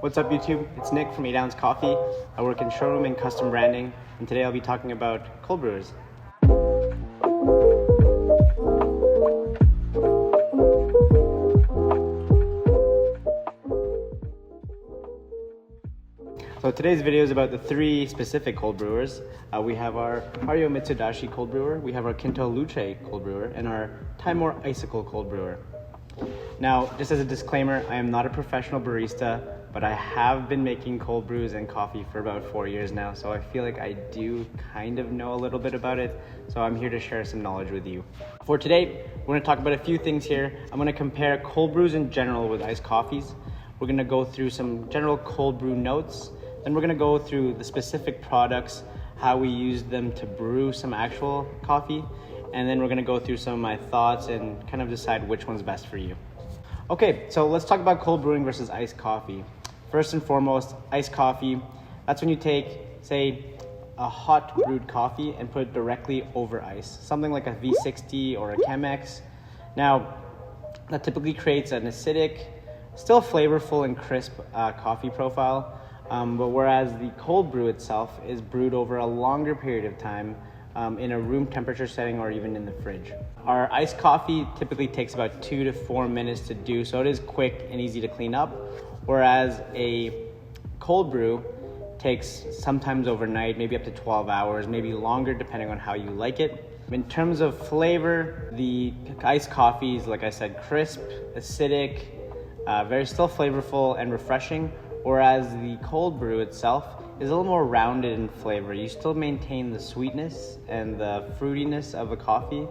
What's up YouTube? It's Nick from 8 Ounce Coffee. I work in showroom and custom branding, and today I'll be talking about cold brewers. So today's video is about the three specific cold brewers. We have our Hario Mitsudashi cold brewer, we have our Kinto Luce cold brewer, and our Timor Icicle cold brewer. Now, just as a disclaimer, I am not a professional barista, but I have been making cold brews and coffee for about 4 years now, so I feel like I do kind of know a little bit about it, so I'm here to share some knowledge with you. For today, we're going to talk about a few things here. I'm going to compare cold brews in general with iced coffees. We're going to go through some general cold brew notes. Then we're going to go through the specific products, how we use them to brew some actual coffee, and then we're going to go through some of my thoughts and kind of decide which one's best for you. Okay, so let's talk about cold brewing versus iced coffee. First and foremost, iced coffee, that's when you take, say, a hot brewed coffee and put it directly over ice, something like a V60 or a Chemex. Now, that typically creates an acidic, still flavorful and crisp coffee profile. But whereas the cold brew itself is brewed over a longer period of time in a room temperature setting or even in the fridge. Our iced coffee typically takes about 2 to 4 minutes to do, so it is quick and easy to clean up, whereas a cold brew takes sometimes overnight, maybe up to 12 hours, maybe longer depending on how you like it. In terms of flavor, the iced coffee is, like I said, crisp, acidic, very still flavorful and refreshing, whereas the cold brew itself is a little more rounded in flavor. You still maintain the sweetness and the fruitiness of a coffee,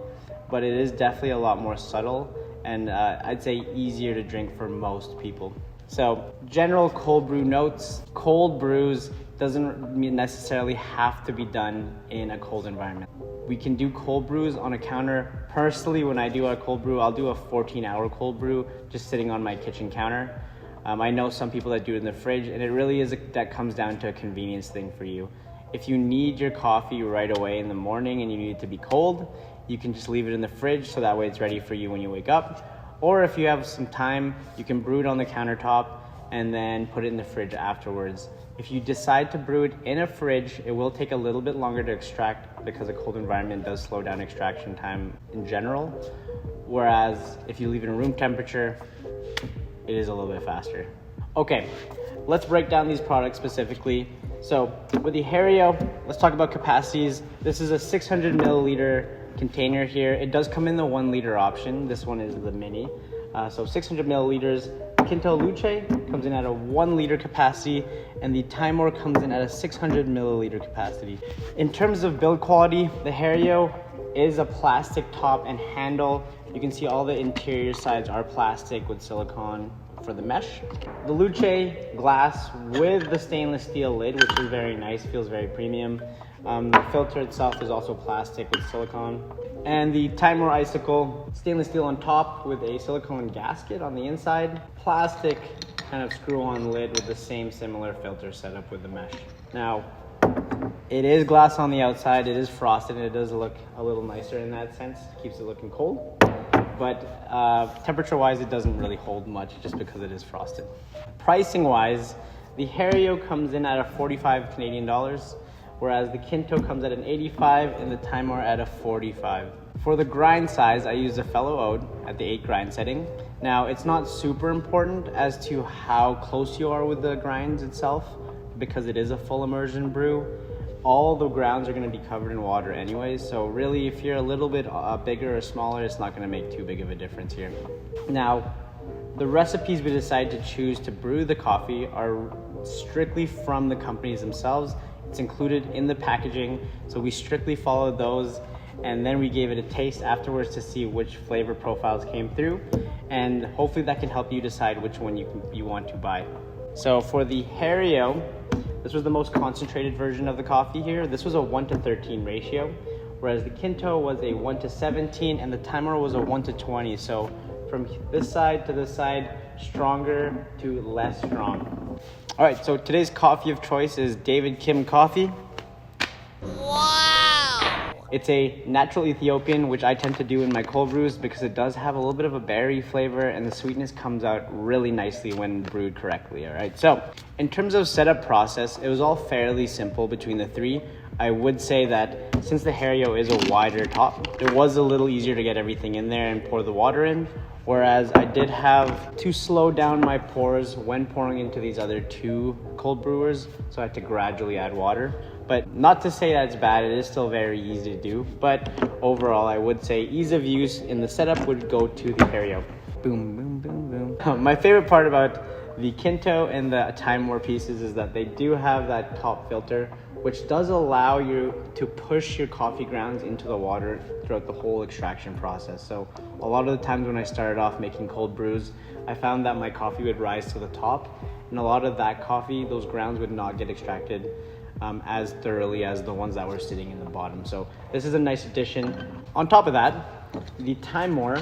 but it is definitely a lot more subtle and I'd say easier to drink for most people. So general cold brew notes, cold brews doesn't necessarily have to be done in a cold environment. We can do cold brews on a counter. Personally, when I do a cold brew, I'll do a 14-hour cold brew just sitting on my kitchen counter. I know some people that do it in the fridge, and it really is that comes down to a convenience thing for you. If you need your coffee right away in the morning and you need it to be cold, you can just leave it in the fridge so that way it's ready for you when you wake up. Or if you have some time, you can brew it on the countertop and then put it in the fridge afterwards. If you decide to brew it in a fridge, it will take a little bit longer to extract because a cold environment does slow down extraction time in general. Whereas if you leave it in room temperature, it is a little bit faster. Okay, let's break down these products specifically. So with the Hario, let's talk about capacities. This is a 600 milliliter container here. It does come in the 1 liter option. This one is the mini. So 600 milliliters. Kinto Luce comes in at a 1 liter capacity, and the Timor comes in at a 600 milliliter capacity. In terms of build quality, the Hario is a plastic top and handle. You can see all the interior sides are plastic with silicone for the mesh. The Luce glass with the stainless steel lid, which is very nice, feels very premium. The filter itself is also plastic with silicone. And the Timor Icicle, stainless steel on top with a silicone gasket on the inside. Plastic kind of screw-on lid with the same similar filter setup with the mesh. Now, it is glass on the outside, it is frosted, and it does look a little nicer in that sense. Keeps it looking cold. But temperature-wise, it doesn't really hold much just because it is frosted. Pricing-wise, the Hario comes in at a 45 Canadian dollars, whereas the Kinto comes at an 85 and the Timor at a 45. For the grind size, I use a fellow Ode at the 8 grind setting. Now, it's not super important as to how close you are with the grinds itself, because it is a full immersion brew. All the grounds are going to be covered in water anyways, so really if you're a little bit bigger or smaller, it's not going to make too big of a difference here. Now, the recipes we decide to choose to brew the coffee are strictly from the companies themselves. It's included in the packaging, so we strictly followed those, and then we gave it a taste afterwards to see which flavor profiles came through, and hopefully that can help you decide which one you want to buy. So for the Hario, this was the most concentrated version of the coffee here. This was a 1:13 ratio, whereas the Kinto was a 1:17 and the Timor was a 1:20. So from this side to this side, stronger to less strong. All right, so today's coffee of choice is David Kim Coffee. Wow! It's a natural Ethiopian, which I tend to do in my cold brews because it does have a little bit of a berry flavor and the sweetness comes out really nicely when brewed correctly, all right? So in terms of setup process, it was all fairly simple between the three. I would say that since the Hario is a wider top, it was a little easier to get everything in there and pour the water in. Whereas I did have to slow down my pours when pouring into these other two cold brewers, so I had to gradually add water. But not to say that it's bad, it is still very easy to do. But overall, I would say ease of use in the setup would go to the Hario. Boom, boom, boom, boom. My favorite part about the Kinto and the Time War pieces is that they do have that top filter, which does allow you to push your coffee grounds into the water throughout the whole extraction process. So a lot of the times when I started off making cold brews, I found that my coffee would rise to the top, and a lot of that coffee, those grounds would not get extracted as thoroughly as the ones that were sitting in the bottom. So this is a nice addition. On top of that, the Time War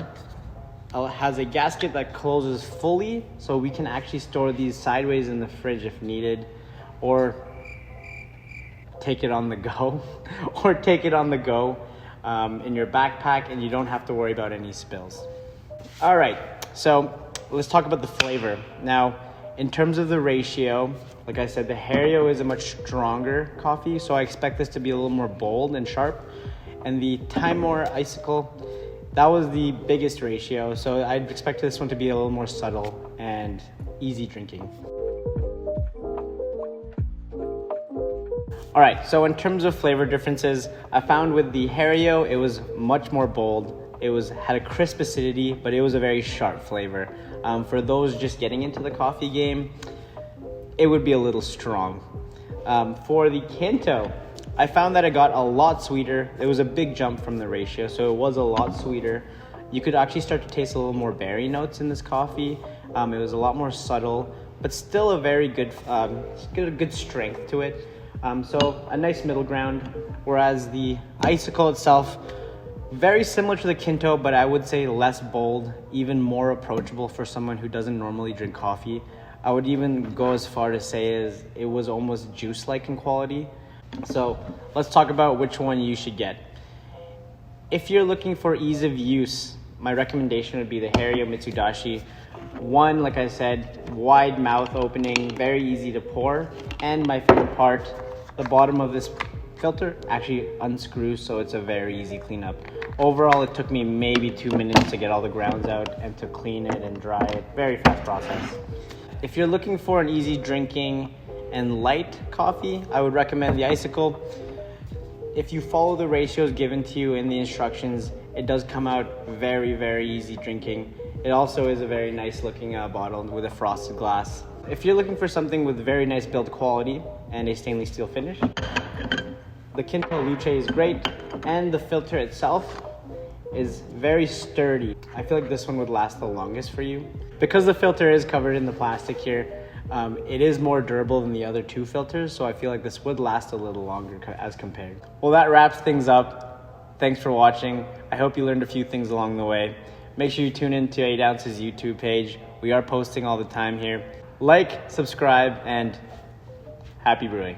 has a gasket that closes fully, so we can actually store these sideways in the fridge if needed, or take it on the go, in your backpack, and you don't have to worry about any spills. All right, so let's talk about the flavor. Now, in terms of the ratio, like I said, the Hario is a much stronger coffee, so I expect this to be a little more bold and sharp. And the Time War Icicle, that was the biggest ratio, so I'd expect this one to be a little more subtle and easy drinking. All right, so in terms of flavor differences, I found with the Hario, it was much more bold. It had a crisp acidity, but it was a very sharp flavor. For those just getting into the coffee game, it would be a little strong. For the Kinto, I found that it got a lot sweeter. It was a big jump from the ratio, so it was a lot sweeter. You could actually start to taste a little more berry notes in this coffee. It was a lot more subtle, but still a very good, good strength to it. So a nice middle ground, whereas the Icicle itself, very similar to the Kinto, but I would say less bold, even more approachable for someone who doesn't normally drink coffee. I would even go as far to say as it was almost juice-like in quality. So let's talk about which one you should get. If you're looking for ease of use, my recommendation would be the Hario Mitsudashi. One, like I said, wide mouth opening, very easy to pour, and my favorite part, the bottom of this filter actually unscrews, so it's a very easy cleanup. Overall, it took me maybe 2 minutes to get all the grounds out and to clean it and dry it. Very fast process. If you're looking for an easy drinking and light coffee, I would recommend the Icicle. If you follow the ratios given to you in the instructions, it does come out very, very easy drinking. It also is a very nice looking bottle with a frosted glass. If you're looking for something with very nice build quality and a stainless steel finish, the Kinto Luce is great, and the filter itself is very sturdy. I feel like this one would last the longest for you. Because the filter is covered in the plastic here, it is more durable than the other two filters, so I feel like this would last a little longer as compared. Well, that wraps things up. Thanks for watching. I hope you learned a few things along the way. Make sure you tune in to 8 Ounce's YouTube page. We are posting all the time here. Like, subscribe, and happy brewing.